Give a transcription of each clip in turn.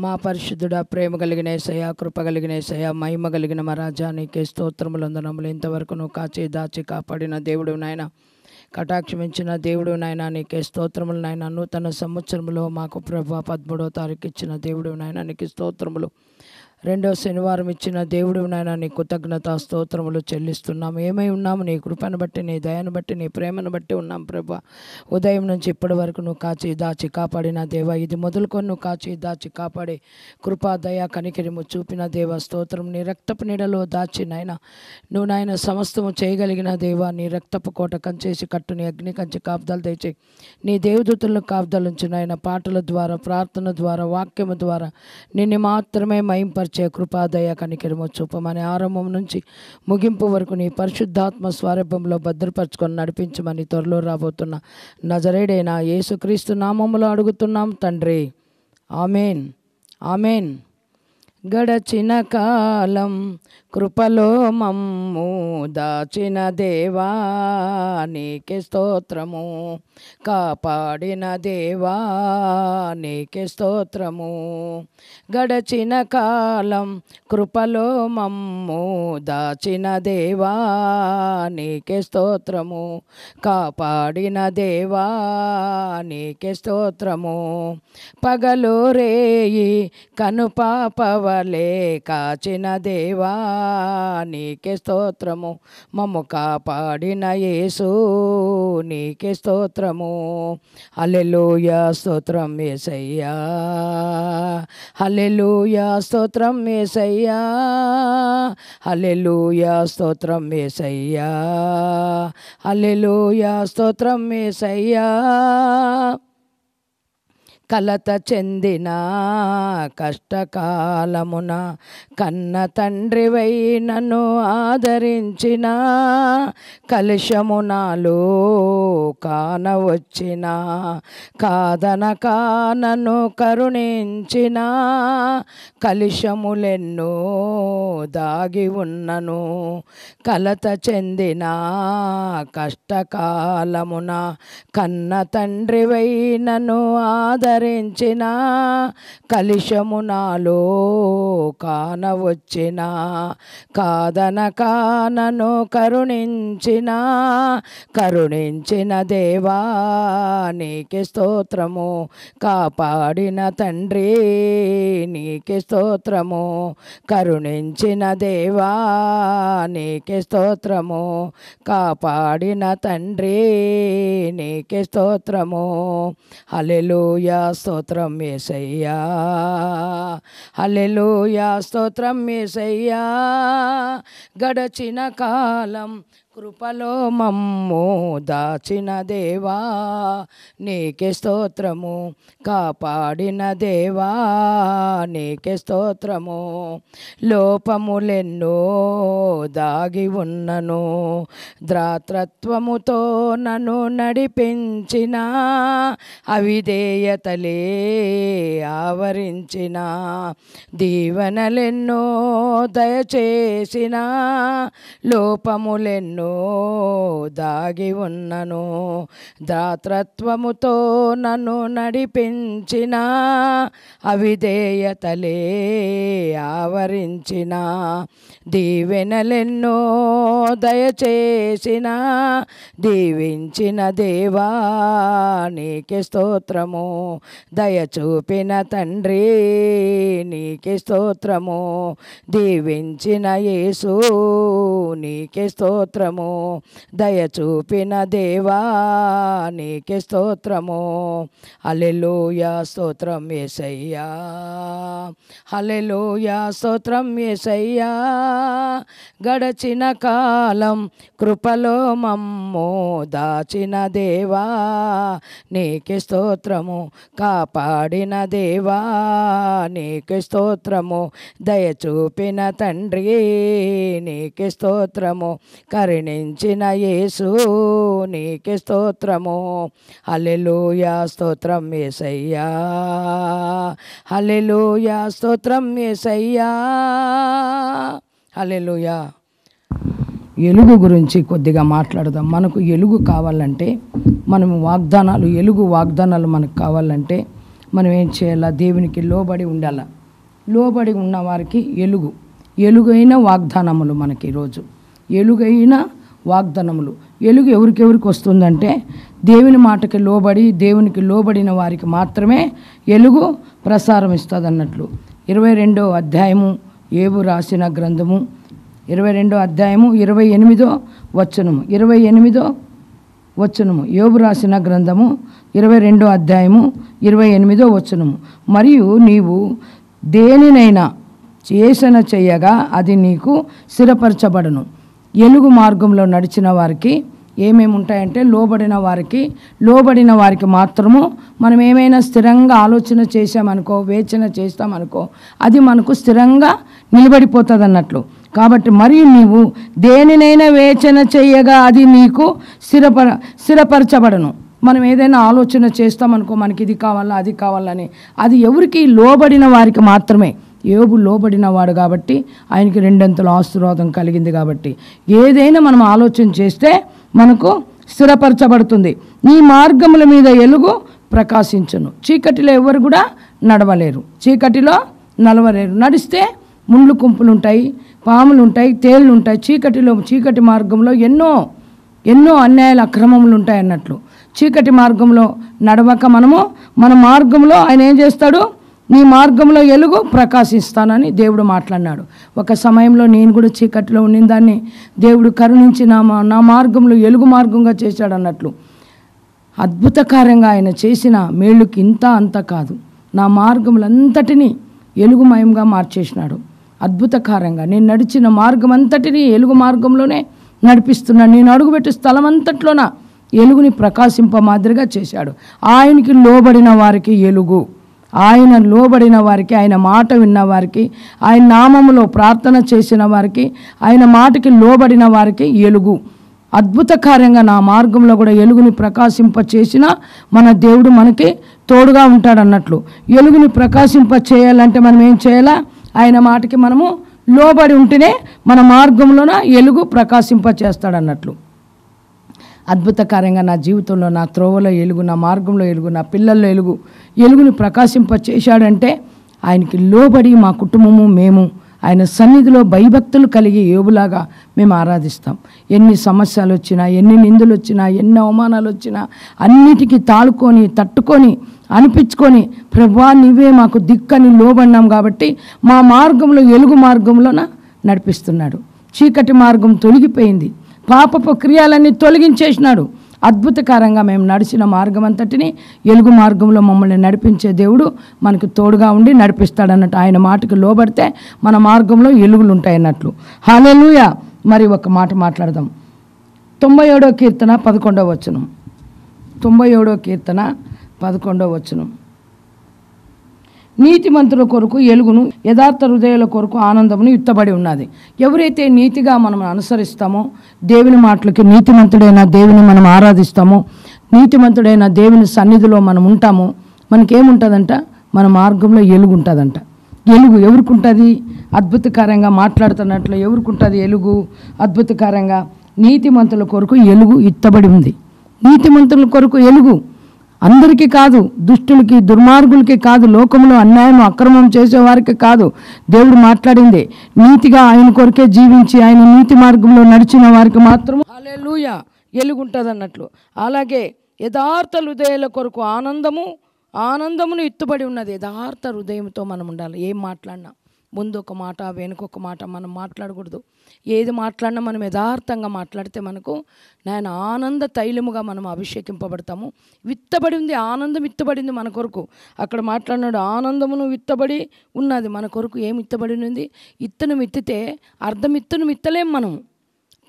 మా పరిశుద్ధుడా, ప్రేమ కలిగిన యేసయ్య, కృప కలిగిన యేసయ్య, మహిమ కలిగిన మా రాజా, నీకే స్తోత్రములు వందనములు. ఇంతవరకు నువ్వు కాచి దాచి కాపాడిన దేవుడు నాయన, కటాక్షమించిన దేవుడు నాయన, నీకే స్తోత్రములు నాయన. నూతన సంవత్సరంలో మాకు ప్రభు 13వ తారీఖు ఇచ్చిన దేవుడు నాయన, నీకు స్తోత్రములు. రెండవ శనివారం ఇచ్చిన దేవుడు నాయన, నీ కృతజ్ఞత స్తోత్రములు చెల్లిస్తున్నాము. ఏమై ఉన్నాము నీ కృపను బట్టి, నీ దయను బట్టి, నీ ప్రేమను బట్టి ఉన్నాం ప్రభు. ఉదయం నుంచి ఇప్పటి వరకు నువ్వు కాచి దాచి కాపాడిన దేవ, ఇది మొదలుకొని నువ్వు కాచి దాచి కాపాడే కృపా దయ కనికరిము చూపిన దేవ స్తోత్రం. నీ రక్తపు నీడలో దాచి నాయన, నువ్వు నాయన సమస్తము చేయగలిగిన దేవ, నీ రక్తపు కోట కంచేసి కట్టు, నీ అగ్ని కంచి కాపుదలు తెచ్చి, నీ దేవదూతలను కాపుదలుంచు నాయన. పాటల ద్వారా, ప్రార్థన ద్వారా, వాక్యము ద్వారా నిన్ను మాత్రమే మహింపరిచే కృపాదయ కనికరము చూపమని, ఆరంభం నుంచి ముగింపు వరకు నీ పరిశుద్ధాత్మ స్వరూపంలో భద్రపరచుకొని నడిపించమని త్వరలో రాబోతున్న నజరేయుడైన యేసుక్రీస్తు నామములో అడుగుతున్నాం తండ్రి, ఆమెన్, ఆమెన్. గడచిన కాలం కృపలో మమ్ము దాచిన దేవా, నీకే స్తోత్రము. కాపాడిన దేవా, నీకే స్తోత్రము. గడచిన కాలం కృపలో మమ్ము దాచిన దేవా, నీకే స్తోత్రము. కాపాడిన దేవా, నీకే స్తోత్రము. పగలు రేయి కనుపాపవలే కాచిన దేవా, నీకే స్తోత్రము. మమ్ము కాపాడిన యేసు, నీకే స్తోత్రము. హల్లెలూయా, స్తోత్రం యేసయ్యా, హల్లెలూయా, స్తోత్రం యేసయ్యా, హల్లెలూయా, స్తోత్రం యేసయ్యా, హల్లెలూయా, స్తోత్రం యేసయ్యా. కలత చెందిన కష్టకాలమున కన్న తండ్రివై నన్ను ఆదరించిన, కలుషము నాలో కానవచ్చిన, కాదనక నన్ను కరుణించిన, కలుషములెన్నో దాగి ఉన్నను. కలత చెందిన కష్టకాలమున కన్న తండ్రివై నన్ను ఆదరించిన, కలుషము నాలో కానవచ్చిన, కాదనక నన్ను కరుణించిన, కరుణించిన దేవా, నీకే స్తోత్రము. కాపాడిన తండ్రి, నీకే స్తోత్రము. కరుణించిన దేవా, నీకే స్తోత్రము. కాపాడిన తండ్రి, నీకే స్తోత్రము. హల్లెలూయా, స్తోత్రం యేసయ్యా, హల్లెలూయా, స్తోత్రం యేసయ్యా. గడచిన కాలం కృపలో మమ్ము దాచిన దేవా, నీకే స్తోత్రము. కాపాడిన దేవా, నీకే స్తోత్రము. లోపములెన్నో దాగి ఉన్నను, ద్రాత్రత్వముతో నన్ను నడిపించిన, అవిధేయతలే ఆవరించిన, దీవెనలెన్నో దయచేసిన, లోపములెన్నో దాగి ఉన్నను, దాతృత్వముతో నన్ను నడిపించిన, అవిధేయతలే ఆవరించిన, దీవెనలెన్నో దయచేసిన, దీవించిన దేవా, నీకే స్తోత్రము. దయచూపిన తండ్రి, నీకే స్తోత్రము. దీవించిన యేసు, నీకే స్తోత్రము. దయచూపిన దేవా, నీకే స్తోత్రము. హల్లెలూయా, స్తోత్రం యేసయ్యా, హల్లెలూయా, స్తోత్రం యేసయ్యా. గడచిన కాలం కృపలో మమ్ము దాచిన దేవా, నీకే స్తోత్రము. కాపాడిన దేవా, నీకే స్తోత్రము. దయచూపిన తండ్రి, నీకే స్తోత్రము. కరుణించిన యేసు, నీకే స్తోత్రము. హల్లెలూయా, స్తోత్రం యేసయ్యా, హల్లెలూయా, స్తోత్రం యేసయ్యా, హల్లెలూయా. ఎలుగు గురించి కొద్దిగా మాట్లాడదాం. మనకు ఎలుగు కావాలంటే, మనము ఎలుగు వాగ్దానాలు మనకు కావాలంటే మనం ఏం చేయాలా? దేవునికి లోబడి ఉండాలా. లోబడి ఉన్న వారికి ఎలుగైన వాగ్దానములు మనకి ఈరోజు ఎలుగైన వాగ్దానములు. ఎలుగు ఎవరికెవరికి వస్తుందంటే దేవుని మాటకి లోబడి దేవునికి లోబడిన వారికి మాత్రమే ఎలుగు ప్రసారం ఇస్తుంది అన్నట్లు. 22వ అధ్యాయము యోబు రాసిన గ్రంథము 22వ అధ్యాయము 28వ వచనము 28వ వచనము యోబు రాసిన గ్రంథము 22వ అధ్యాయము 28వ వచనము. మరియు నీవు దేనినైనా చేసన చేయగా అది నీకు స్థిరపరచబడును. ఎలుగు మార్గంలో నడిచిన వారికి ఏమేమి ఉంటాయంటే లోబడిన వారికి మాత్రము మనం ఏమైనా స్థిరంగా ఆలోచన చేసామనుకో, వేచన చేస్తామనుకో, అది మనకు స్థిరంగా నిలబడిపోతుంది అన్నట్లు. కాబట్టి మరియు నీవు దేనినైనా వేచన చేయగా అది నీకు స్థిరపరచబడను. మనం ఏదైనా ఆలోచన చేస్తామనుకో, మనకి ఇది కావాలా అది కావాలని, అది ఎవరికి? లోబడిన వారికి మాత్రమే. యోబు లోబడిన వాడు కాబట్టి ఆయనకి 2 ఆశీర్వాదం కలిగింది. కాబట్టి ఏదైనా మనం ఆలోచన చేస్తే మనకు స్థిరపరచబడుతుంది. నీ మార్గముల మీద ఎలుగు ప్రకాశించును. చీకటిలో ఎవరు కూడా నడవలేరు, చీకటిలో నడవలేరు. నడిస్తే ముళ్ళు కుంపులు ఉంటాయి, పాములు ఉంటాయి, తేళ్ళు ఉంటాయి. చీకటి మార్గంలో ఎన్నో అన్యాయాలు అక్రమములు ఉంటాయి అన్నట్లు. చీకటి మార్గంలో నడవక మన మార్గంలో ఆయన ఏం చేస్తాడు? నీ మార్గంలో ఎలుగు ప్రకాశిస్తానని దేవుడు మాట్లాడినాడు. ఒక సమయంలో నేను కూడా చీకటిలో ఉన్నదాన్ని దేవుడు కరుణించి నా మార్గంలో ఎలుగు మార్గంగా చేశాడు అన్నట్లు. అద్భుతకారంగా ఆయన చేసిన మేలుకి ఇంత అంత కాదు, నా మార్గములంతటినీ ఎలుగుమయంగా మార్చేసినాడు. అద్భుతకారంగా నేను నడిచిన మార్గం అంతటినీ ఎలుగు మార్గంలోనే నడిపిస్తున్నాడు. నేను అడుగుపెట్టే స్థలం అంతట్లోన ఎలుగుని ప్రకాశింప మాదిరిగా చేశాడు. ఆయనకి లోబడిన వారికి ఎలుగు, ఆయన లోబడిన వారికి, ఆయన మాట విన్న వారికి, ఆయన నామములో ప్రార్థన చేసిన వారికి, ఆయన మాటకి లోబడిన వారికి ఎలుగు. అద్భుతకార్యంగా నా మార్గంలో కూడా ఎలుగుని ప్రకాశింప చేసిన మన దేవుడు మనకి తోడుగా ఉంటాడు అన్నట్లు. ఎలుగుని ప్రకాశింప చేయాలంటే మనం ఏం చేయాలా? ఆయన మాటకి మనము లోబడి ఉంటేనే మన మార్గంలోన ఎలుగు ప్రకాశింప చేస్తాడన్నట్లు. అద్భుతకారంగా నా జీవితంలో, నా త్రోవలో ఎలుగు, నా మార్గంలో ఎలుగు, నా పిల్లల్లో ఎలుగుని ప్రకాశింప చేశాడంటే ఆయనకి లోబడి మా కుటుంబము, మేము ఆయన సన్నిధిలో భయభక్తులు కలిగి యోబులాగా మేము ఆరాధిస్తాం. ఎన్ని సమస్యలు వచ్చినా, ఎన్ని నిందలు వచ్చినా, ఎన్ని అవమానాలు వచ్చినా అన్నిటికీ తట్టుకొని అనిపించుకొని ప్రభువా నీవే మాకు దిక్కని లోబడినాం కాబట్టి మా మార్గంలో ఎలుగు మార్గంలోన నడిపిస్తున్నాడు. చీకటి మార్గం తొలగిపోయింది, పాపపు క్రియలన్నీ తొలగించేసినాడు. అద్భుతకరంగా మేము నడిచిన మార్గం అంతటిని ఎలుగు మార్గంలో మమ్మల్ని నడిపించే దేవుడు మనకు తోడుగా ఉండి నడిపిస్తాడన్నట్టు. ఆయన మాటకు లోబడితే మన మార్గంలో ఎలుగులు ఉంటాయన్నట్లు. హల్లెలూయా. మరి ఒక మాట మాట్లాడదాం. 97వ కీర్తన 11వ వచనం. 97వ కీర్తన 11వ వచనం. నీతిమంతుల కొరకు ఎలుగును, యథార్థ హృదయాల కొరకు ఆనందమును యుత్తబడి ఉన్నది. ఎవరైతే నీతిగా మనం అనుసరిస్తామో, దేవుని మాటలకి నీతిమంతుడైన దేవుని మనం ఆరాధిస్తామో, నీతిమంతుడైన దేవుని సన్నిధిలో మనం ఉంటామో, మనకేముంటుందంట? మన మార్గంలో ఎలుగు ఉంటుందంట. ఎలుగు ఎవరికి ఉంటుంది? అద్భుతకరంగా మాట్లాడుతున్నట్లు ఎవరికి ఉంటుంది ఎలుగు? అద్భుతకరంగా నీతిమంతుల కొరకు ఎలుగు ఇత్తబడి ఉంది. నీతిమంతుల కొరకు ఎలుగు అందరికీ కాదు, దుష్టులకి, దుర్మార్గులకి కాదు, లోకంలో అన్యాయం అక్రమం చేసేవారికి కాదు. దేవుడు మాట్లాడింది నీతిగా ఆయన కొరకే జీవించి ఆయన నీతి మార్గంలో నడిచిన వారికి మాత్రం హల్లెలూయా ఎలుగు ఉంటుంది అన్నట్లు. అలాగే యథార్థ హృదయాల కొరకు ఆనందమును ఎత్తుబడి ఉన్నది. యథార్థ హృదయంతో మనం ఉండాలి. ఏం మాట్లాడినా ముందు ఒక మాట వెనుకొక మాట మనం మాట్లాడకూడదు. ఏది మాట్లాడినా మనం యథార్థంగా మాట్లాడితే మనకు నాయన ఆనంద తైలముగా మనం అభిషేకింపబడతాము. విత్తబడింది, ఆనందం విత్తబడింది మన కొరకు. అక్కడ మాట్లాడినాడు ఆనందమును విత్తబడి ఉన్నది మన కొరకు. ఏం విత్తబడి ఉంది? ఇత్తనం విత్తితే అర్ధం ఇత్తనం విత్తలేం, మనము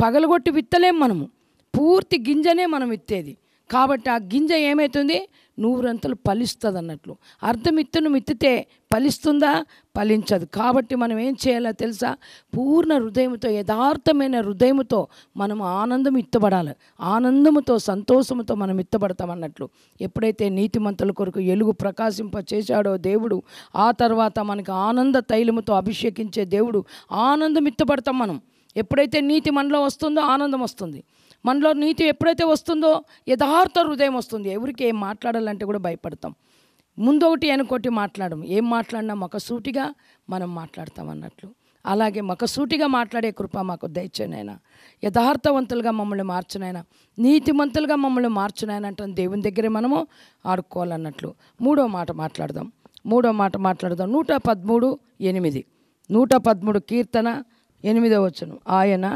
పగలగొట్టి విత్తలేం, మనము పూర్తి గింజనే మనం విత్తేది. కాబట్టి ఆ గింజ ఏమవుతుంది? 100 ఫలిస్తుంది అన్నట్లు. అర్థం ఇత్తనం విత్తితే ఫలిస్తుందా? ఫలించదు. కాబట్టి మనం ఏం చేయాలో తెలుసా? పూర్ణ హృదయంతో, యథార్థమైన హృదయంతో మనం ఆనందం ఇత్తబడాలి. ఆనందముతో, సంతోషముతో మనం ఇత్తబడతాం అన్నట్లు. ఎప్పుడైతే నీతిమంతుల కొరకు ఎలుగు ప్రకాశింప చేశాడో దేవుడు, ఆ తర్వాత మనకి ఆనంద తైలముతో అభిషేకించే దేవుడు, ఆనందం ఇత్తబడతాం మనం. ఎప్పుడైతే నీతి మనలో వస్తుందో ఆనందం వస్తుంది. మనలో నీతి ఎప్పుడైతే వస్తుందో యథార్థ హృదయం వస్తుంది. ఎవరికి ఏం మాట్లాడాలంటే కూడా భయపడతాం. ముందొకటి వెనకొకటి మాట్లాడము. ఏం మాట్లాడినా మొకసూటిగా మనం మాట్లాడతామన్నట్లు. అలాగే మొకసూటిగా మాట్లాడే కృప మాకు దయచేయనైనా. యథార్థవంతులుగా మమ్మల్ని మార్చునైనా, నీతిమంతులుగా మమ్మల్ని మార్చునైనా అంటే దేవుని దగ్గరే మనము ఆడుకోవాలన్నట్లు. మూడో మాట మాట్లాడదాం. 113:8. 113 కీర్తన 8వ వచనం. ఆయన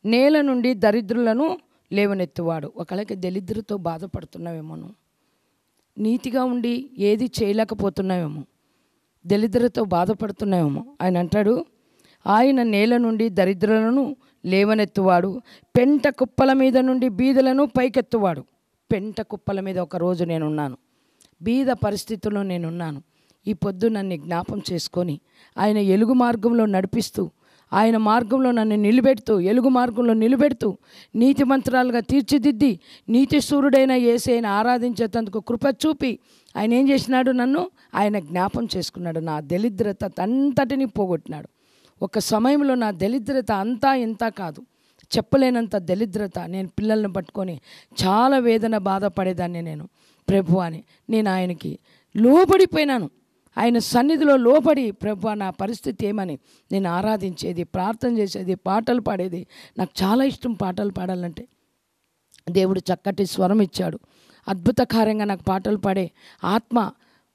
నేల నుండి దరిద్రులను లేవనెత్తువాడు. ఒకళ్ళకి దరిద్రతో బాధపడుతున్నావేమో, నీతిగా ఉండి ఏది చేయలేకపోతున్నావేమో, దరిద్రతో బాధపడుతున్నావేమో. ఆయన అంటాడు, ఆయన నేల నుండి దరిద్రులను లేవనెత్తువాడు, పెంట కుప్పల మీద నుండి బీదలను పైకెత్తువాడు. పెంట కుప్పల మీద ఒకరోజు నేనున్నాను, బీద పరిస్థితుల్లో నేనున్నాను. ఈ పొద్దు నన్ను జ్ఞాపం చేసుకొని ఆయన ఎలుగు మార్గంలో నడిపిస్తూ, ఆయన మార్గంలో నన్ను నిలబెడుతూ, ఎలుగు మార్గంలో నిలబెడుతూ, నీతి మంత్రాలుగా తీర్చిదిద్ది, నీతి సూర్యుడైన యేసయ్యను ఆరాధించేందుకు కృప చూపి ఆయన ఏం చేసినాడు? నన్ను ఆయన జ్ఞాపం చేసుకున్నాడు. నా దరిద్రత అంతటిని పోగొట్టినాడు. ఒక సమయంలో నా దరిద్రత అంతా ఇంత కాదు, చెప్పలేనంత దరిద్రత. నేను పిల్లల్ని పట్టుకొని చాలా వేదన బాధపడేదాన్ని నేను. ప్రభు అని నేను ఆయనకి లోబడిపోయినాను. ఆయన సన్నిధిలో లోబడి, ప్రభు నా పరిస్థితి ఏమని నేను ఆరాధించేది, ప్రార్థన చేసేది, పాటలు పాడేది. నాకు చాలా ఇష్టం పాటలు పాడాలంటే. దేవుడు చక్కటి స్వరం ఇచ్చాడు. అద్భుతకారంగా నాకు పాటలు పాడే ఆత్మ,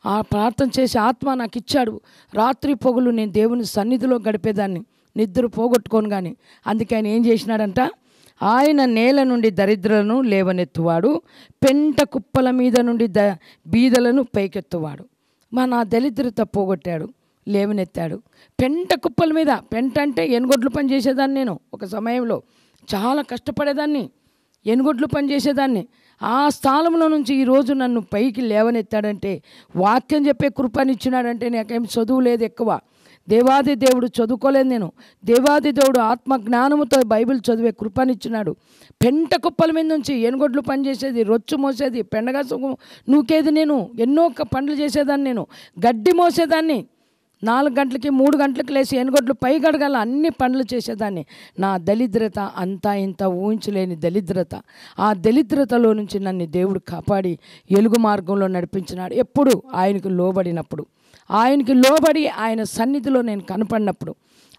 ఆ ప్రార్థన చేసే ఆత్మ నాకు ఇచ్చాడు. రాత్రి పొగులు నేను దేవుని సన్నిధిలో గడిపేదాన్ని, నిద్ర పోగొట్టుకోను. కానీ అందుకే ఆయన ఏం చేసినాడంట? ఆయన నేల నుండి దరిద్రులను లేవనెత్తువాడు, పెంట కుప్పల మీద నుండి బీదలను పైకెత్తువాడు. నా దరిద్రత పోగొట్టాడు, లేవనెత్తాడు. పెంట కుప్పల మీద, పెంట అంటే ఎనుగొడ్లు పని చేసేదాన్ని నేను. ఒక సమయంలో చాలా కష్టపడేదాన్ని, ఎనుగొడ్లు పని చేసేదాన్ని. ఆ స్థానంలో నుంచి ఈరోజు నన్ను పైకి లేవనెత్తాడంటే, వాక్యం చెప్పే కృపనిచ్చినాడంటే. నాకేం చదువు లేదు ఎక్కువ, దేవాది దేవుడు చదువుకోలేదు నేను. దేవాది దేవుడు ఆత్మ జ్ఞానముతో బైబిల్ చదివే కృపనిచ్చినాడు. పెంట కుప్పల మీద నుంచి ఎనుగొడ్లు పని చేసేది, రొచ్చు మోసేది, పెండగా నూకేది నేను. ఎన్నో పనులు చేసేదాన్ని నేను. గడ్డి మోసేదాన్ని. 4 గంటలకి 3 గంటలకు లేచి ఎనుగొడ్లు పై గడగాల అన్ని పనులు చేసేదాన్ని. నా దరిద్రత అంతా ఇంత ఊహించలేని దరిద్రత. ఆ దరిద్రతలో నుంచి నన్ను దేవుడు కాపాడి ఎలుగు మార్గంలో నడిపించినాడు. ఎప్పుడు? ఆయనకు లోబడినప్పుడు, ఆయనకి లోబడి ఆయన సన్నిధిలో నేను కనపడినప్పుడు,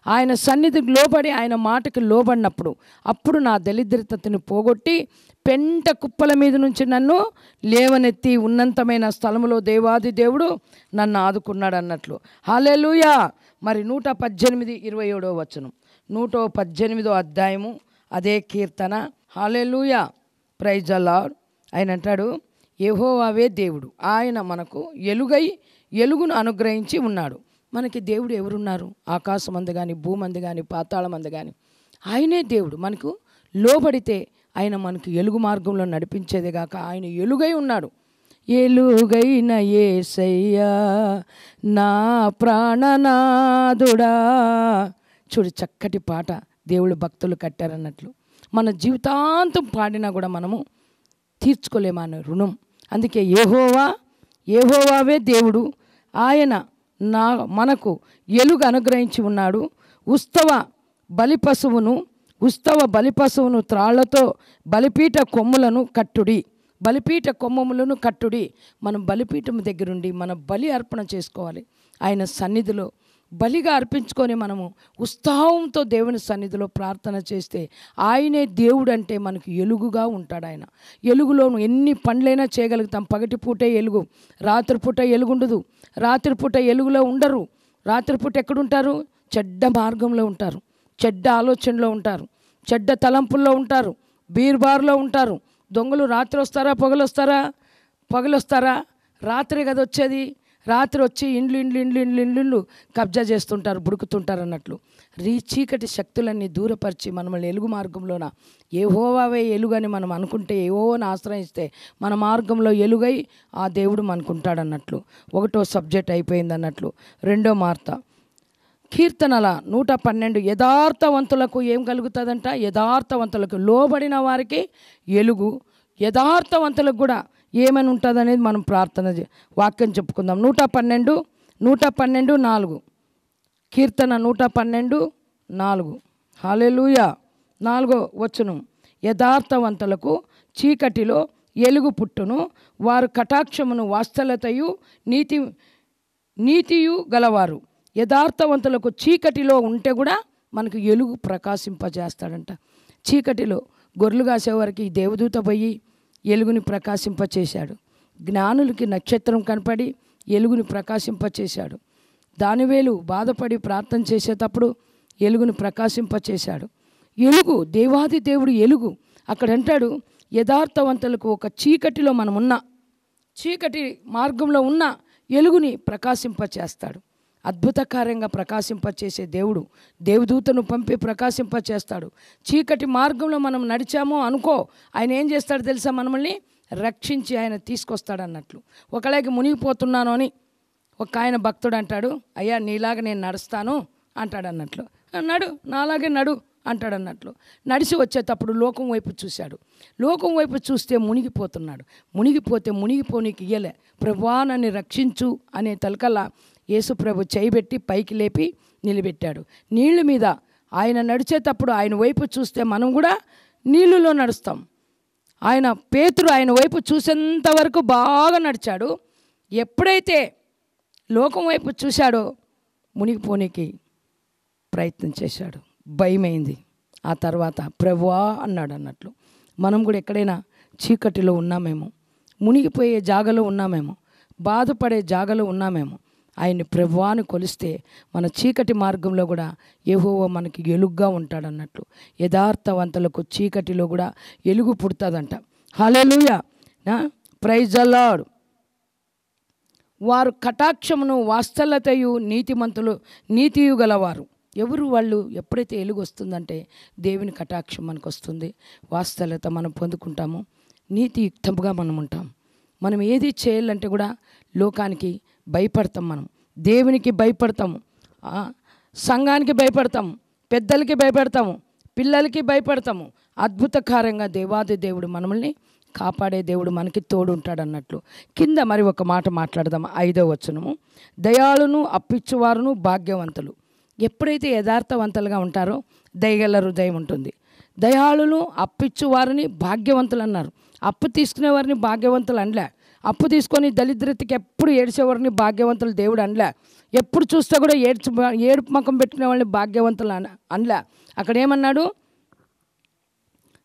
ఆయన సన్నిధికి లోబడి ఆయన మాటకి లోబడినప్పుడు, అప్పుడు నా దరిద్రతను పోగొట్టి పెంట కుప్పల మీద నుంచి నన్ను లేవనెత్తి ఉన్నతమైన స్థలంలో దేవాది దేవుడు నన్ను ఆదుకున్నాడు అన్నట్లు. హల్లెలూయా. మరి 118:27 వచనం, 118వ అధ్యాయము అదే కీర్తన. హల్లెలూయా, ప్రైజ్ ద లార్డ్. ఆయన అంటాడు, యెహోవావే దేవుడు, ఆయన మనకు ఎలుగును అనుగ్రహించి ఉన్నాడు. మనకి దేవుడు ఎవరున్నారు? ఆకాశమందు కానీ, భూమందు కానీ, పాతాళమందు కానీ ఆయనే దేవుడు. మనకు లోబడితే ఆయన మనకు ఎలుగు మార్గంలో నడిపించేదే కాక ఆయన ఎలుగై ఉన్నాడు. ఎలుగైన యేసయ్యా నా ప్రాణనాథుడా. చూడు, చక్కటి పాట దేవుడు భక్తులు కట్టారన్నట్లు. మన జీవితాంతం పాడినా కూడా మనము తీర్చుకోలేమన్న రుణం. అందుకే యెహోవావే దేవుడు, ఆయన మనకు ఎలుగు అనుగ్రహించి ఉన్నాడు. ఉత్సవ బలిపశువును త్రాళ్లతో బలిపీఠ కొమ్ములను కట్టుడి. మనం బలిపీఠం దగ్గరుండి మన బలి అర్పణ చేసుకోవాలి. ఆయన సన్నిధిలో బలిగా అర్పించుకొని మనము ఉత్సాహంతో దేవుని సన్నిధిలో ప్రార్థన చేస్తే ఆయనే దేవుడు. అంటే మనకు ఎలుగుగా ఉంటాడు ఆయన. ఎలుగులో ఎన్ని పనులైనా చేయగలుగుతాం. పగటిపూటే ఎలుగు, రాత్రిపూట ఎలుగుండదు. రాత్రిపూట ఎలుగులో ఉండరు. రాత్రిపూట ఎక్కడుంటారు? చెడ్డ మార్గంలో ఉంటారు, చెడ్డ ఆలోచనలో ఉంటారు, చెడ్డ తలంపుల్లో ఉంటారు, బీర్బార్లో ఉంటారు. దొంగలు రాత్రి వస్తారా పగలొస్తారా? రాత్రి కదా వచ్చేది. రాత్రి వచ్చి ఇండ్లు కబ్జా చేస్తుంటారు, బుడుకుతుంటారు అన్నట్లు. చీకటి శక్తులన్నీ దూరపరిచి మనల్ని ఎలుగు మార్గంలోన యెహోవావే ఎలుగని మనం అనుకుంటే, యెహోవాను ఆశ్రయిస్తే మన మార్గంలో ఎలుగై ఆ దేవుడు మనకుంటాడన్నట్లు. 1వ సబ్జెక్ట్ అయిపోయింది అన్నట్లు. 2వ మార్త కీర్తనల 112 యథార్థవంతులకు ఏం కలుగుతుందంట? యథార్థవంతులకు, లోబడిన వారికి ఎలుగు. యథార్థవంతులకు కూడా ఏమని ఉంటుంది అనేది మనం వాక్యం చెప్పుకుందాం. 112:4 కీర్తన 112:4. హల్లెలూయా. 4వ వచనం, యథార్థవంతులకు చీకటిలో ఎలుగు పుట్టును, వారు కటాక్షమును వాత్సల్యతయు నీతియు గలవారు. యథార్థవంతులకు చీకటిలో ఉంటే కూడా మనకు ఎలుగు ప్రకాశింపజేస్తాడంట. చీకటిలో గొర్రెలు కాసేవారికి ఈ దేవదూత పోయి ఎలుగుని ప్రకాశింపచేశాడు. జ్ఞానులకి నక్షత్రం కనపడి ఎలుగుని ప్రకాశింపచేశాడు. దానివేలు బాధపడి ప్రార్థన చేసేటప్పుడు ఎలుగుని ప్రకాశింపచేశాడు. ఎలుగు, దేవాది దేవుడు ఎలుగు. అక్కడ అంటాడు, యథార్థవంతులకు ఒక చీకటిలో మనమున్న, చీకటి మార్గంలో ఉన్న ఎలుగుని ప్రకాశింపచేస్తాడు. అద్భుతకార్యంగా ప్రకాశింపచేసే దేవుడు దేవదూతను పంపి ప్రకాశింపచేస్తాడు. చీకటి మార్గంలో మనం నడిచామో అనుకో, ఆయన ఏం చేస్తాడు తెలుసా? మనల్ని రక్షించి ఆయన తీసుకొస్తాడు అన్నట్లు. ఒకలాగే మునిగిపోతున్నాను అని ఒక ఆయన భక్తుడు అంటాడు, అయ్యా నీలాగా నేను నడుస్తాను అంటాడు అన్నట్లు. నడు, నాలాగే నడు అంటాడు అన్నట్లు. నడిచి వచ్చేటప్పుడు లోకం వైపు చూశాడు. లోకం వైపు చూస్తే మునిగిపోతున్నాడు. మునిగిపోనీకి ఇయ్యలే. ప్రభువా నన్ను రక్షించు అనే తలకల్లా యేసు ప్రభు చేయబెట్టి పైకి లేపి నిలబెట్టాడు. నీళ్ళ మీద ఆయన నడిచేటప్పుడు ఆయన వైపు చూస్తే మనం కూడా నీళ్ళలో నడుస్తాం. పేతురు ఆయన వైపు చూసేంత వరకు బాగా నడిచాడు. ఎప్పుడైతే లోకం వైపు చూశాడో మునిగిపోనీకి ప్రయత్నం చేశాడు. భయమైంది. ఆ తర్వాత ప్రభువా అన్నాడు అన్నట్లు. మనం కూడా ఎక్కడైనా చీకటిలో ఉన్నామేమో, మునిగిపోయే జాగలో ఉన్నామేమో, బాధపడే జాగలో ఉన్నామేమో, ఆయన్ని ప్రభువాని కొలిస్తే మన చీకటి మార్గంలో కూడా యెహోవా మనకి ఎలుగుగా ఉంటాడన్నట్లు. యథార్థవంతులకు చీకటిలో కూడా ఎలుగు పుడుతుందంట. హల్లెలూయా, ప్రైజ్ ది లార్డ్. వారు కటాక్షమును వాత్సల్యతయు నీతియు గలవారు. ఎవరు వాళ్ళు? ఎప్పుడైతే ఎలుగు వస్తుందంటే దేవుని కటాక్షం మనకు వస్తుంది, వాత్సల్యత మనం పొందుకుంటాము, నీతియుక్తంగా మనం ఉంటాం. మనం ఏది చేయాలంటే కూడా లోకానికి భయపడతాం, మనం దేవునికి భయపడతాము, సంఘానికి భయపడతాము, పెద్దలకి భయపడతాము, పిల్లలకి భయపడతాము. అద్భుతకారంగా దేవాది దేవుడు మనల్ని కాపాడే దేవుడు మనకి తోడు ఉంటాడు అన్నట్లు. కింద మరి ఒక మాట మాట్లాడదాం. 5వ వచనము, దయాళును అప్పిచ్చువారును భాగ్యవంతులు. ఎప్పుడైతే యథార్థవంతులుగా ఉంటారో దయగల హృదయం ఉంటుంది. దయాళులు అప్పిచ్చువారిని భాగ్యవంతులు అన్నారు. అప్పు తీసుకునే వారిని భాగ్యవంతులు అనలే. అప్పు తీసుకొని దరిద్రతకి ఎప్పుడు ఏడ్చేవారిని భాగ్యవంతులు దేవుడు అనలే. ఎప్పుడు చూస్తే కూడా ఏడుపు ముఖం పెట్టుకునే వాళ్ళని భాగ్యవంతులు అనలే. అక్కడ ఏమన్నాడు?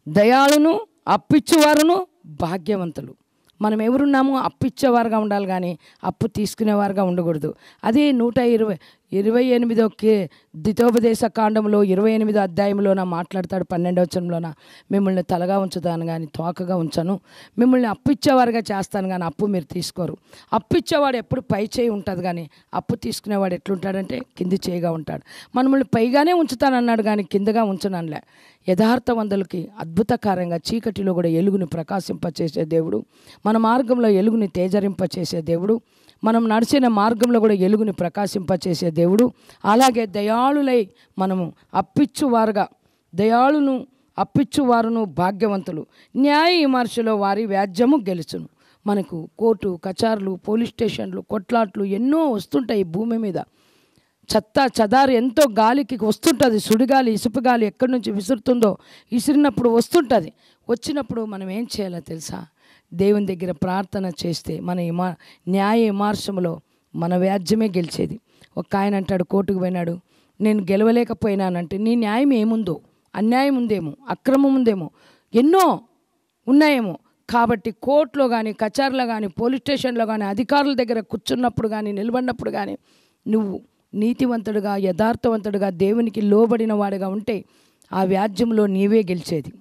దయాళును అప్పిచ్చేవారును భాగ్యవంతులు. మనం ఎవరున్నామో అప్పిచ్చేవారుగా ఉండాలి కానీ అప్పు తీసుకునేవారుగా ఉండకూడదు. అదే 128 ద్వితోపదేశ కాండంలో 28వ అధ్యాయంలోన మాట్లాడతాడు. 12వ వచనంలోన, మిమ్మల్ని తలగా ఉంచుతాను కానీ తోకగా ఉంచను, మిమ్మల్ని అప్పిచ్చేవారుగా చేస్తాను కానీ అప్పు మీరు తీసుకోరు. అప్పిచ్చేవాడు ఎప్పుడు పై చేయి ఉంటుంది కానీ అప్పు తీసుకునేవాడు ఎట్లుంటాడంటే కింది చేయిగా ఉంటాడు. మనల్ని పైగానే ఉంచుతానన్నాడు కానీ కిందగా ఉంచనలే. యథార్థవంతులకి అద్భుతకారంగా చీకటిలో కూడా ఎలుగుని ప్రకాశింపచేసే దేవుడు, మన మార్గంలో ఎలుగుని తేజరింపచేసే దేవుడు, మనం నడిచిన మార్గంలో కూడా ఎలుగుని ప్రకాశింపచేసే దేవుడు. అలాగే దయాళులై మనము దయాళును అప్పిచ్చువారును భాగ్యవంతులు. న్యాయ విమర్శలో వారి వ్యాజ్యము గెలుచును. మనకు కోర్టు కచార్లు, పోలీస్ స్టేషన్లు, కొట్లాట్లు ఎన్నో వస్తుంటాయి భూమి మీద. చెదారు ఎంతో గాలికి వస్తుంటుంది. సుడిగాలి, ఇసుపుగాలి ఎక్కడి నుంచి విసురుతుందో విసిరినప్పుడు వస్తుంటుంది. వచ్చినప్పుడు మనం ఏం చేయాలో తెలుసా? దేవుని దగ్గర ప్రార్థన చేస్తే మన న్యాయ విమర్శంలో మన వ్యాజ్యమే గెలిచేది. ఒక ఆయన అంటాడు, కోర్టుకు పోయినాడు, నేను గెలవలేకపోయినానంటే నీ న్యాయం ఏముందో, అన్యాయం ఉందేమో, అక్రమం ఉందేమో, ఎన్నో ఉన్నాయేమో. కాబట్టి కోర్టులో కానీ, కచార్లో కానీ, పోలీస్ స్టేషన్లో కానీ, అధికారుల దగ్గర కూర్చున్నప్పుడు కానీ, నిలబడినప్పుడు కానీ నువ్వు నీతివంతుడుగా, యథార్థవంతుడుగా, దేవునికి లోబడిన వాడుగా ఉంటే ఆ వ్యాజ్యంలో నీవే గెలిచేది.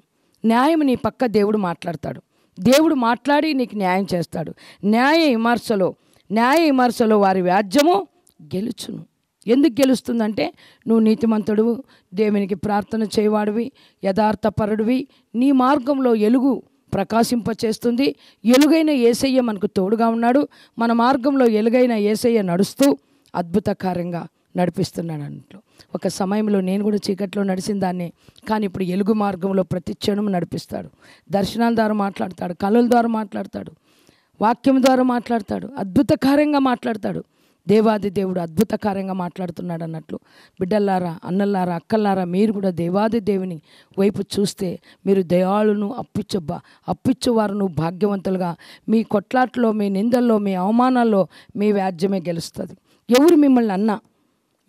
న్యాయం నీ పక్క దేవుడు మాట్లాడతాడు. దేవుడు మాట్లాడి నీకు న్యాయం చేస్తాడు. న్యాయ విమర్శలో వారి వ్యాజ్యము గెలుచును. ఎందుకు గెలుస్తుందంటే నువ్వు నీతిమంతుడు, దేవునికి ప్రార్థన చేయవాడివి, యథార్థపరుడివి. నీ మార్గంలో ఎలుగు ప్రకాశింపచేస్తుంది. ఎలుగైన యేసయ్య మనకు తోడుగా ఉన్నాడు. మన మార్గంలో ఎలుగైన యేసయ్య నడుస్తూ అద్భుతకారంగా నడిపిస్తున్నాడు అన్నట్లు. ఒక సమయంలో నేను కూడా చీకట్లో నడిచిన దాన్ని, కానీ ఇప్పుడు ఎలుగు మార్గంలో ప్రతి క్షణం నడిపిస్తాడు. దర్శనాల ద్వారా మాట్లాడతాడు, కళల ద్వారా మాట్లాడతాడు, వాక్యం ద్వారా మాట్లాడతాడు, అద్భుతకారంగా మాట్లాడతాడు. దేవాది దేవుడు అద్భుతకారంగా మాట్లాడుతున్నాడు అన్నట్లు. బిడ్డల్లారా, అన్నల్లారా, అక్కల్లారా, మీరు కూడా దేవాది దేవుని వైపు చూస్తే మీరు దయాళును అప్పిచ్చువారును భాగ్యవంతులుగా, మీ కొట్లాట్లో, మీ నిందల్లో, మీ అవమానాల్లో మీ వ్యాజ్యమే గెలుస్తుంది. ఎవరు మిమ్మల్ని అన్నా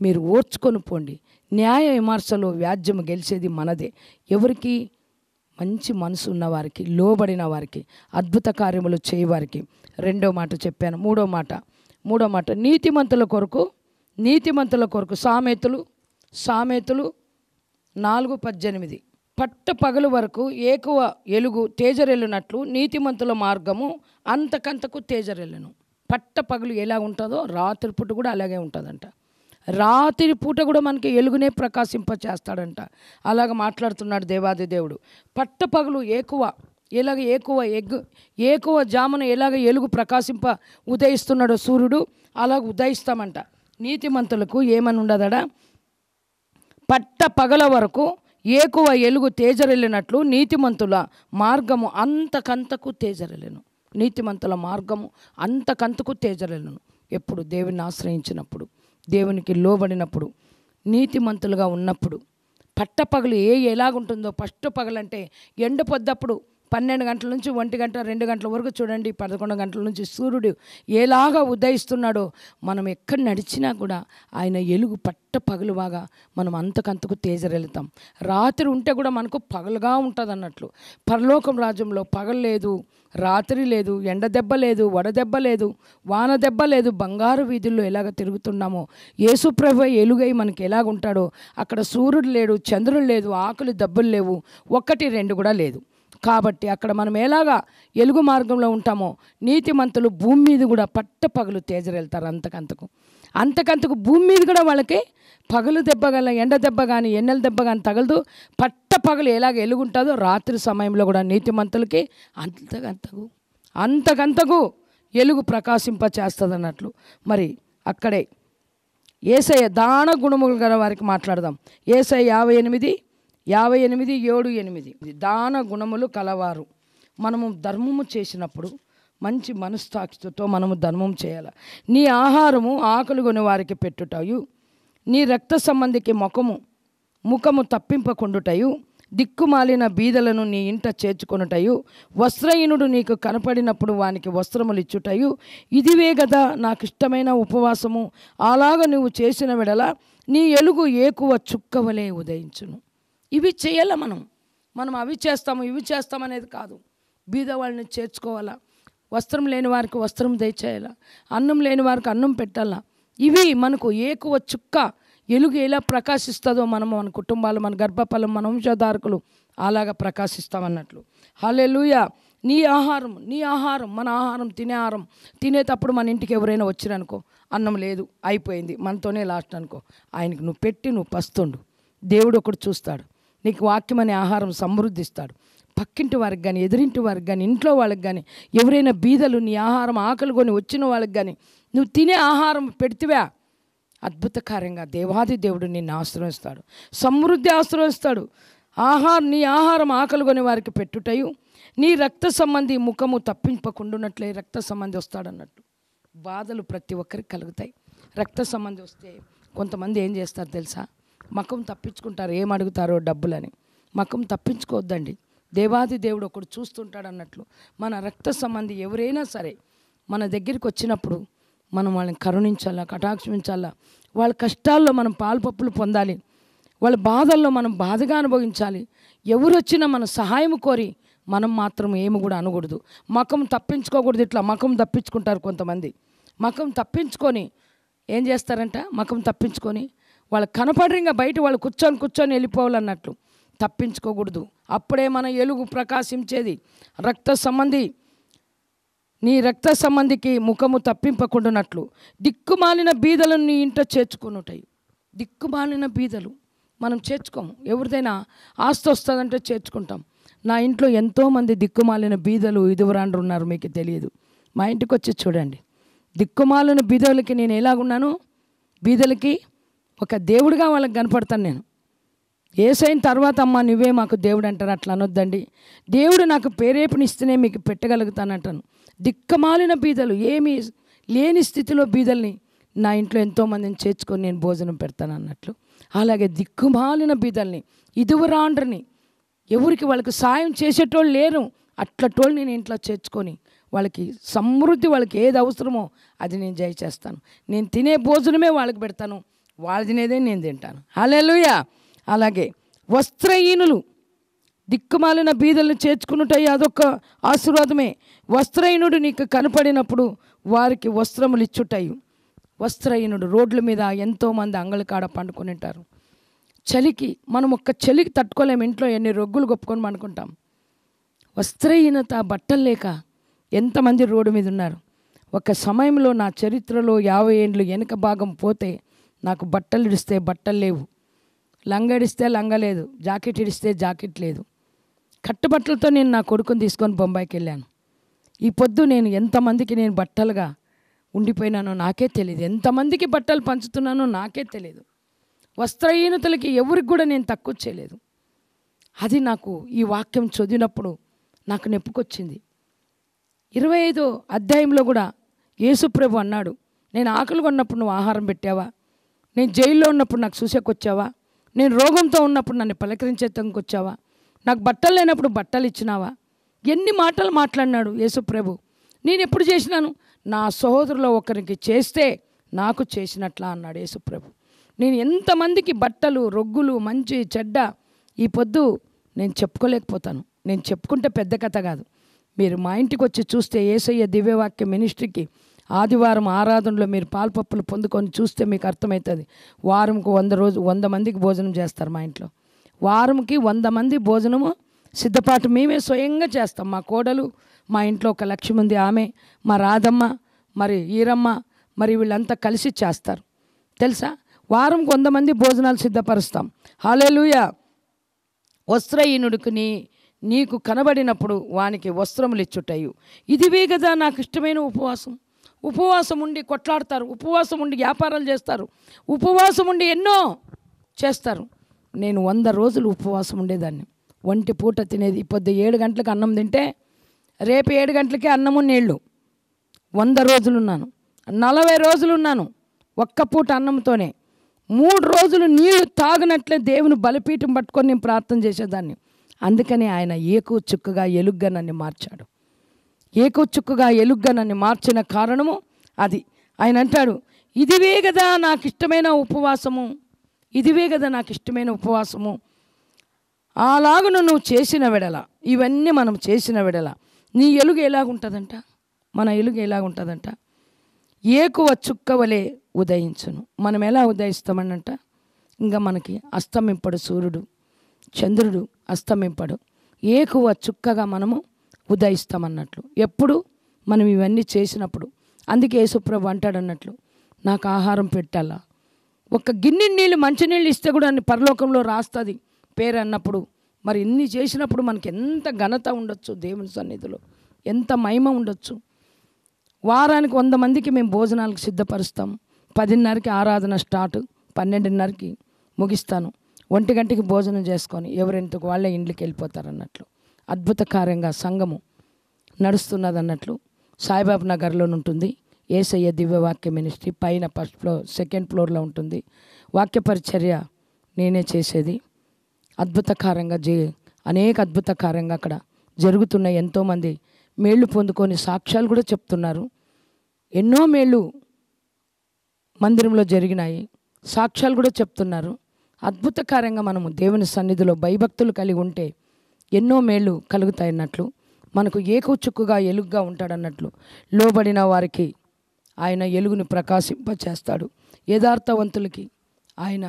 మీరు ఓర్చుకొని పోండి. న్యాయ విమర్శలో వ్యాజ్యం గెలిచేది మనదే. ఎవరికి? మంచి మనసు ఉన్నవారికి, లోబడిన వారికి, అద్భుత కార్యములు చేయవారికి. రెండో మాట చెప్పాను. మూడో మాట నీతిమంతుల కొరకు సామెతలు 4:18. పట్ట పగలు వరకు ఏకువ ఎలుగు తేజరెళ్ళునట్లు నీతిమంతుల మార్గము అంతకంతకు తేజరెళ్ళును. పట్ట పగలు ఎలా ఉంటుందో రాత్రిపూట కూడా అలాగే ఉంటుందంట. రాత్రి పూట కూడా మనకి ఎలుగునే ప్రకాశింప చేస్తాడంట. అలాగ మాట్లాడుతున్నాడు దేవాది దేవుడు. పట్ట పగలు ఏకువ జామున ఎలాగ ఎలుగు ప్రకాశింప ఉదయిస్తున్నాడో సూర్యుడు, అలాగ ఉదయిస్తామంట. నీతిమంతులకు ఏమని ఉండదడా? పట్ట పగల వరకు ఏకువ ఎలుగు తేజరెళ్ళినట్లు నీతిమంతుల మార్గము అంతకంతకు తేజరెళ్ళను. నీతిమంతుల మార్గము అంతకంతకు తేజరెళ్ళను. ఎప్పుడు? దేవుని ఆశ్రయించినప్పుడు, దేవునికి లోబడినప్పుడు, నీతిమంతులుగా ఉన్నప్పుడు. పట్టపగలు ఎలాగుంటుందో, ఫస్ట్ పగలంటే ఎండ పొద్దప్పుడు 12 గంటల నుంచి 1 గంట 2 గంటల వరకు చూడండి, 11 గంటల నుంచి సూర్యుడు ఎలాగా ఉదయిస్తున్నాడో, మనం ఎక్కడ నడిచినా కూడా ఆయన ఎలుగు పట్ట పగలులాగా మనం అంతకంతకు తేజరెళ్తాం. రాత్రి ఉంటే కూడా మనకు పగలుగా ఉంటుంది అన్నట్లు. పరలోకం రాజ్యంలో పగలు లేదు, రాత్రి లేదు, ఎండ దెబ్బ లేదు, వడదెబ్బ లేదు, వాన దెబ్బ లేదు. బంగారు వీధుల్లో ఎలాగ తిరుగుతున్నామో, యేసుప్రభు ఎలుగై మనకి ఎలాగుంటాడో అక్కడ సూర్యుడు లేడు, చంద్రుడు లేదు, ఆకులు దెబ్బలు లేవు, 1, 2 కూడా లేదు. కాబట్టి అక్కడ మనం ఎలాగా ఎలుగు మార్గంలో ఉంటామో, నీతిమంతులు భూమి మీద కూడా పట్ట పగలు తేజరెళ్తారు. అంతకంతకు భూమి మీద కూడా వాళ్ళకి పగలు దెబ్బ గల, ఎండ దెబ్బ కానీ, ఎన్నెల దెబ్బ కానీ తగలదు. పట్ట పగలు ఎలాగ ఎలుగుంటుందో రాత్రి సమయంలో కూడా నీతిమంతులకి అంతకంతకు ఎలుగు ప్రకాశింప చేస్తుంది అన్నట్లు. మరి అక్కడే యేసయ్య దాన గుణములు గల వారికి మాట్లాడదాం. యేసయ్య 58:7-8 దాన గుణములు కలవారు. మనము ధర్మము చేసినప్పుడు మంచి మనస్సాక్షితో మనము ధర్మం చేయాలి. నీ ఆహారము ఆకలి కొని వారికి పెట్టుటయు, నీ రక్త సంబంధికి ముఖము తప్పింపకుండుటయు, దిక్కుమాలిన బీదలను నీ ఇంట చేర్చుకొనుటయు, వస్త్రహీనుడు నీకు కనపడినప్పుడు వానికి వస్త్రములు ఇచ్చుటయు, ఇదివే గదా నాకు ఇష్టమైన ఉపవాసము. అలాగ నువ్వు చేసిన వెడల నీ ఎలుగు ఏకువ చుక్కవలే ఉదయించును. ఇవి చేయాల. మనం అవి చేస్తాము ఇవి చేస్తామనేది కాదు. బీద వాళ్ళని చేర్చుకోవాలా, వస్త్రం లేని వారికి వస్త్రం దయచేయాలా, అన్నం లేని వారికి అన్నం పెట్టాలా. ఇవి మనకు ఏకువ చుక్క ఎలుగు ఎలా ప్రకాశిస్తుందో మన కుటుంబాలు, మన గర్భఫలం, మన వంశధారకులు అలాగా ప్రకాశిస్తామన్నట్లు. హల్లెలూయా. నీ ఆహారం మన ఆహారం తినేటప్పుడు మన ఇంటికి ఎవరైనా వచ్చిరనుకో, అన్నం లేదు అయిపోయింది, మనతోనే లాస్ట్ అనుకో, ఆయనకి నువ్వు పెట్టి నువ్వు పస్తుండు. దేవుడు ఒకడు చూస్తాడు, నీకు వాక్యం అనే ఆహారం సమృద్ధిస్తాడు. పక్కింటి వారికి కానీ, ఎదురింటి వారికి కానీ, ఇంట్లో వాళ్ళకి కానీ, ఎవరైనా బీదలు నీ ఆహారం ఆకలి కొని వచ్చిన వాళ్ళకి కానీ నువ్వు తినే ఆహారం పెడితివా, అద్భుతకారంగా దేవాది దేవుడు నిన్ను ఆశ్రయిస్తాడు, సమృద్ధి ఆశ్రయిస్తాడు. నీ ఆహారం ఆకలి కొని వారికి పెట్టుటయు, నీ రక్త సంబంధి ముఖము తప్పింపకుండునట్లే. రక్త సంబంధి వస్తాడన్నట్టు. బాధలు ప్రతి ఒక్కరికి కలుగుతాయి. రక్త సంబంధి వస్తే కొంతమంది ఏం చేస్తారు తెలుసా? మకం తప్పించుకుంటారు. ఏం అడుగుతారో డబ్బులని. మకం తప్పించుకోవద్దండి. దేవాది దేవుడు ఒకడు చూస్తుంటాడు అన్నట్లు. మన రక్త సంబంధి ఎవరైనా సరే మన దగ్గరికి వచ్చినప్పుడు మనం వాళ్ళని కరుణించాలా, కటాక్షించాలా. వాళ్ళ కష్టాల్లో మనం పాలుపప్పులు పొందాలి. వాళ్ళ బాధల్లో మనం బాధగా అనుభవించాలి. ఎవరు వచ్చినా మన సహాయం కోరి మనం మాత్రం ఏమి కూడా అనకూడదు. మకం తప్పించుకోకూడదు. ఇట్లా మకం తప్పించుకుంటారు కొంతమంది. మకం తప్పించుకొని ఏం చేస్తారంట? మకం తప్పించుకొని వాళ్ళు కనపడరింగా బయట వాళ్ళు కూర్చొని వెళ్ళిపోవాలన్నట్లు. తప్పించుకోకూడదు. అప్పుడే మన ఎలుగు ప్రకాశించేది. నీ రక్త సంబంధికి ముఖము తప్పింపకుండానట్లు దిక్కుమాలిన బీదలను నీ ఇంట చేర్చుకునుటాయి. దిక్కుమాలిన బీదలు మనం చేర్చుకోము. ఎవరిదైనా ఆస్తి వస్తుందంటే చేర్చుకుంటాం. నా ఇంట్లో ఎంతోమంది దిక్కుమాలిన బీదలు ఇదివరాండ్రు ఉన్నారు, మీకు తెలియదు. మా ఇంటికి వచ్చి చూడండి. దిక్కుమాలిన బీదలకి నేను ఎలాగున్నాను? బీదలకి ఒక దేవుడిగా వాళ్ళకి కనపడతాను నేను. యేసైన తర్వాత అమ్మ నువ్వే మాకు దేవుడు అంటారు. అట్లా అనొద్దండి. దేవుడు నాకు ప్రేరేపణిస్తేనే మీకు పెట్టగలుగుతానంటాను. దిక్కుమాలిన బీదలు, ఏమీ లేని స్థితిలో బీదల్ని నా ఇంట్లో ఎంతోమందిని చేర్చుకొని నేను భోజనం పెడతాను అన్నట్లు, అలాగే దిక్కుమాలిన బీదల్ని, ఇదువరాండ్రని, ఎవరికి వాళ్ళకి సాయం చేసేటోళ్ళు లేరు అట్లటోళ్ళు నేను ఇంట్లో చేర్చుకొని వాళ్ళకి సమృద్ధి, వాళ్ళకి ఏది అవసరమో అది నేను జయ చేస్తాను. నేను తినే భోజనమే వాళ్ళకి పెడతాను, వాళ్ళు తినేదే నేను తింటాను. హల్లెలూయా. అలాగే వస్త్రహీనులు, దిక్కుమాలిన బీదలను చేర్చుకున్నట్టయి అదొక ఆశీర్వాదమే. వస్త్రహీనుడు నీకు కనపడినప్పుడు వారికి వస్త్రములు ఇచ్చుటయి. వస్త్రహీనుడు రోడ్ల మీద ఎంతోమంది అంగళ కాడ పండుకొని ఉంటారు. చలికి మనం ఒక్క చలికి తట్టుకోలేము, ఇంట్లో ఎన్ని రొగ్గులు కొప్పుకొని పండుకుంటాం. వస్త్రహీనత, బట్టలు లేక ఎంతమంది రోడ్డు మీద ఉన్నారు. ఒక సమయంలో నా చరిత్రలో 50 ఏండ్లు వెనుక భాగం పోతే నాకు బట్టలు ఇడిస్తే బట్టలు లేవు, లంగా ఇడిస్తే లంగా లేదు, జాకెట్ ఇడిస్తే జాకెట్ లేదు. కట్టుబట్టలతో నేను నా కొడుకుని తీసుకొని బొంబాయికి వెళ్ళాను. ఈ పొద్దు నేను ఎంతమందికి నేను బట్టలుగా ఉండిపోయినానో నాకే తెలియదు, ఎంతమందికి బట్టలు పంచుతున్నానో నాకే తెలియదు. వస్త్రహీనతలకి ఎవరికి కూడా నేను తక్కువ చేయలేదు. అది నాకు ఈ వాక్యం చదివినప్పుడు నాకు నెప్పుకొచ్చింది. 25వ అధ్యాయంలో కూడా యేసుప్రభు అన్నాడు, నేను ఆకలిగా ఉన్నప్పుడు నువ్వు ఆహారం పెట్టావా, నేను జైల్లో ఉన్నప్పుడు నాకు చూసేకొచ్చావా, నేను రోగంతో ఉన్నప్పుడు నన్ను పలకరించేందుకు వచ్చావా, నాకు బట్టలు లేనప్పుడు బట్టలు ఇచ్చినావా. ఎన్ని మాటలు మాట్లాడినాడు యేసుప్రభు. నేను ఎప్పుడు చేసినాను, నా సహోదరులో ఒకరికి చేస్తే నాకు చేసినట్లా అన్నాడు యేసుప్రభు. నేను ఎంతమందికి బట్టలు, రొగ్గులు, మంచి చెడ్డ ఈ పొద్దు నేను చెప్పుకోలేకపోతాను. నేను చెప్పుకుంటే పెద్ద కథ కాదు. మీరు మా ఇంటికి వచ్చి చూస్తే యేసయ్య దివ్యవాక్య మినిస్ట్రీకి ఆదివారం ఆరాధనలో మీరు పాల్పప్పులు పొందుకొని చూస్తే మీకు అర్థమవుతుంది. వారంకు 100 మందికి భోజనం చేస్తారు మా ఇంట్లో. వారంకి 100 మంది భోజనము సిద్ధపాటు మేమే స్వయంగా చేస్తాం. మా కోడలు, మా ఇంట్లో ఒక లక్ష్మి ఉంది, ఆమె, మా రాధమ్మ, మరి ఈరమ్మ, మరి వీళ్ళంతా కలిసి చేస్తారు. తెలుసా, వారంకి 100 మంది భోజనాలు సిద్ధపరుస్తాం. హల్లెలూయా. వస్త్రహీనుడికి నీకు కనబడినప్పుడు వానికి వస్త్రములు ఇచ్చుటయు. ఇదివే కదా నాకు ఇష్టమైన ఉపవాసం. ఉపవాసం ఉండి కొట్లాడతారు, ఉపవాసం ఉండి వ్యాపారాలు చేస్తారు, ఉపవాసం ఉండి ఎన్నో చేస్తారు. నేను 100 రోజులు ఉపవాసం ఉండేదాన్ని. ఒంటి పూట తినేది. పొద్దు 7 గంటలకు అన్నం తింటే రేపు 7 గంటలకే అన్నము నీళ్ళు. 100 రోజులు ఉన్నాను. 40 రోజులు ఉన్నాను ఒక్క పూట అన్నంతోనే. 3 రోజులు నీళ్లు తాగినట్లే దేవుని బలిపీఠం పట్టుకొని నేను ప్రార్థన చేసేదాన్ని. అందుకని ఆయన ఏకు చుక్కగా ఎలుగ్గా నన్ను మార్చాడు. ఏకు చుక్కగా ఎలుగ్గా నన్ను మార్చిన కారణము అది. ఆయన అంటాడు, ఇదివే కదా నాకు ఇష్టమైన ఉపవాసము, ఇదివే కదా నాకు ఇష్టమైన ఉపవాసము. అలాగును నువ్వు చేసిన వెడల, ఇవన్నీ మనం చేసిన వెడల నీ ఎలుగు ఎలాగుంటుందంట, మన ఎలుగు ఎలాగుంటుందంట, ఏకువ చుక్క వలె ఉదయించును. మనం ఎలా ఉదయిస్తామనంట, ఇంకా మనకి అస్తమింపడు సూర్యుడు, చంద్రుడు అస్తమింపడు, ఏకువ చుక్కగా మనము ఉదయిస్తామన్నట్లు. ఎప్పుడు మనం ఇవన్నీ చేసినప్పుడు. అందుకే యేసుప్రభు అంటాడు అన్నట్లు, నాకు ఆహారం పెట్టాలా. ఒక గిన్నె నీళ్ళు, మంచినీళ్ళు ఇస్తే కూడా అన్ని పరలోకంలో రాస్తుంది పేరు అన్నప్పుడు. మరి ఇన్ని చేసినప్పుడు మనకి ఎంత ఘనత ఉండొచ్చు, దేవుని సన్నిధిలో ఎంత మహిమ ఉండొచ్చు. వారానికి 100 మందికి మేము భోజనాలకు సిద్ధపరుస్తాం. 10:30కి ఆరాధన స్టార్ట్, 12:30కి ముగిస్తాను. 1 గంటకి భోజనం చేసుకొని ఎవరింటికి వాళ్ళే ఇండ్లకి వెళ్ళిపోతారు అన్నట్లు. అద్భుతకార్యంగా సంఘము నడుస్తున్నది అన్నట్లు. సాయిబాబా నగర్లో ఉంటుంది యేసయ్య దివ్యవాక్య మినిస్ట్రీ. పైన 1st ఫ్లోర్, 2nd ఫ్లోర్లో ఉంటుంది. వాక్య పరిచర్య నేనే చేసేది. అద్భుతకారంగా అనేక అద్భుతకారంగా అక్కడ జరుగుతున్న ఎంతోమంది మేళ్ళు పొందుకొని సాక్ష్యాలు కూడా చెప్తున్నారు. ఎన్నో మేళ్ళు మందిరంలో జరిగినాయి, సాక్ష్యాలు కూడా చెప్తున్నారు. అద్భుతకారంగా మనము దేవుని సన్నిధిలో భయభక్తులు కలిగి ఉంటే ఎన్నో మేళ్ళు కలుగుతాయన్నట్లు. మనకు ఏకుచుక్కుగా ఎలుగుగా ఉంటాడన్నట్లు. లోబడిన వారికి ఆయన ఎలుగుని ప్రకాశింపచేస్తాడు. యథార్థవంతులకి ఆయన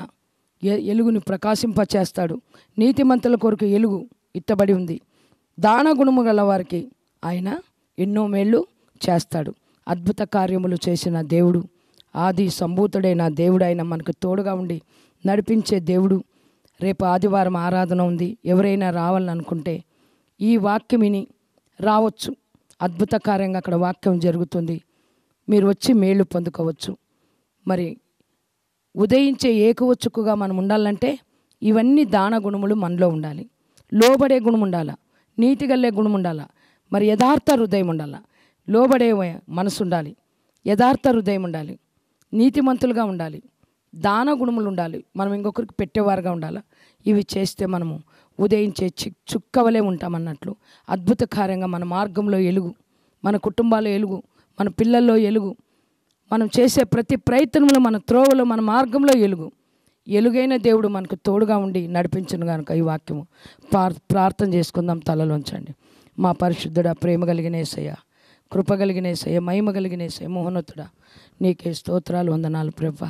ఎలుగుని ప్రకాశింపచేస్తాడు. నీతిమంతుల కొరకు ఎలుగు ఇత్తబడి ఉంది. దాన గుణము గల వారికి ఆయన ఎన్నో మేళ్ళు చేస్తాడు. అద్భుత కార్యములు చేసిన దేవుడు, ఆది సంభూతుడైన దేవుడు ఆయన మనకు తోడుగా ఉండి నడిపించే దేవుడు. రేపు ఆదివారం ఆరాధన ఉంది. ఎవరైనా రావాలనుకుంటే ఈ వాక్యం విని రావచ్చు. అద్భుతకార్యంగా అక్కడ వాక్యం జరుగుతుంది. మీరు వచ్చి మేళ్ళు పొందుకోవచ్చు. మరి ఉదయించే ఏకవచ్చుకుగా మనం ఉండాలంటే ఇవన్నీ దాన గుణములు మనలో ఉండాలి. లోబడే గుణం ఉండాలా, నీతిగల్లే గుణం ఉండాలా, మరి యథార్థ హృదయం ఉండాలా. లోబడే మనసు ఉండాలి, యథార్థ హృదయం ఉండాలి. నీతిమంతులుగా ఉండాలి, దాన గుణములు ఉండాలి, మనం ఇంకొకరికి పెట్టేవారుగా ఉండాలి. ఇవి చేస్తే మనము ఉదయించే చుక్కవలే ఉంటామన్నట్లు అద్భుత కార్యంగా మన మార్గంలో ఎలుగు, మన కుటుంబాల్లో ఎలుగు, మన పిల్లల్లో ఎలుగు, మనం చేసే ప్రతి ప్రయత్నంలో, మన త్రోవలో, మన మార్గంలో ఎలుగైన దేవుడు మనకు తోడుగా ఉండి నడిపించును కనుక ఈ వాక్యము ప్రార్థన చేసుకుందాం. తలలోంచండి. మా పరిశుద్ధుడా, ప్రేమ కలిగిన యేసయ్య, కృప కలిగిన యేసయ్య, మహిమ కలిగిన యేసయ్య, మహోన్నతుడా, నీకే స్తోత్రాలు, వందనాలు ప్రభువా.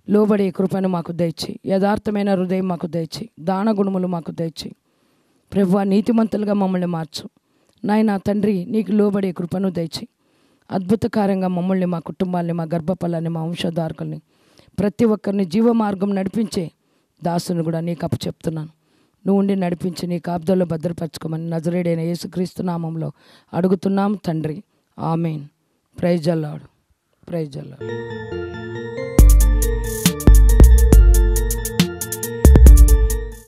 లోబడే కృపను మాకు దయచి, యథార్థమైన హృదయం మాకు దయచి, దాన గుణములు మాకు దయచి ప్రభువా. నీతిమంతులుగా మమ్మల్ని మార్చు నాయనా తండ్రి. నీకు లోబడే కృపను దయచి అద్భుత కార్యంగా మమ్మల్ని, మా కుటుంబాన్ని, మా గర్భఫలాన్ని, మా వంశధారకుల్ని, ప్రతి ఒక్కరిని జీవ మార్గం నడిపించే దాసుని కూడా నీకు అప్పచెప్తున్నాను. నువ్వు ఉండి నడిపించి నీ కాపుదల్లో భద్రపరచుకోమని నజరేయుడైన యేసుక్రీస్తు నామంలో అడుగుతున్నాం తండ్రి. ఆమేన్. Praise the Lord. Praise the lord.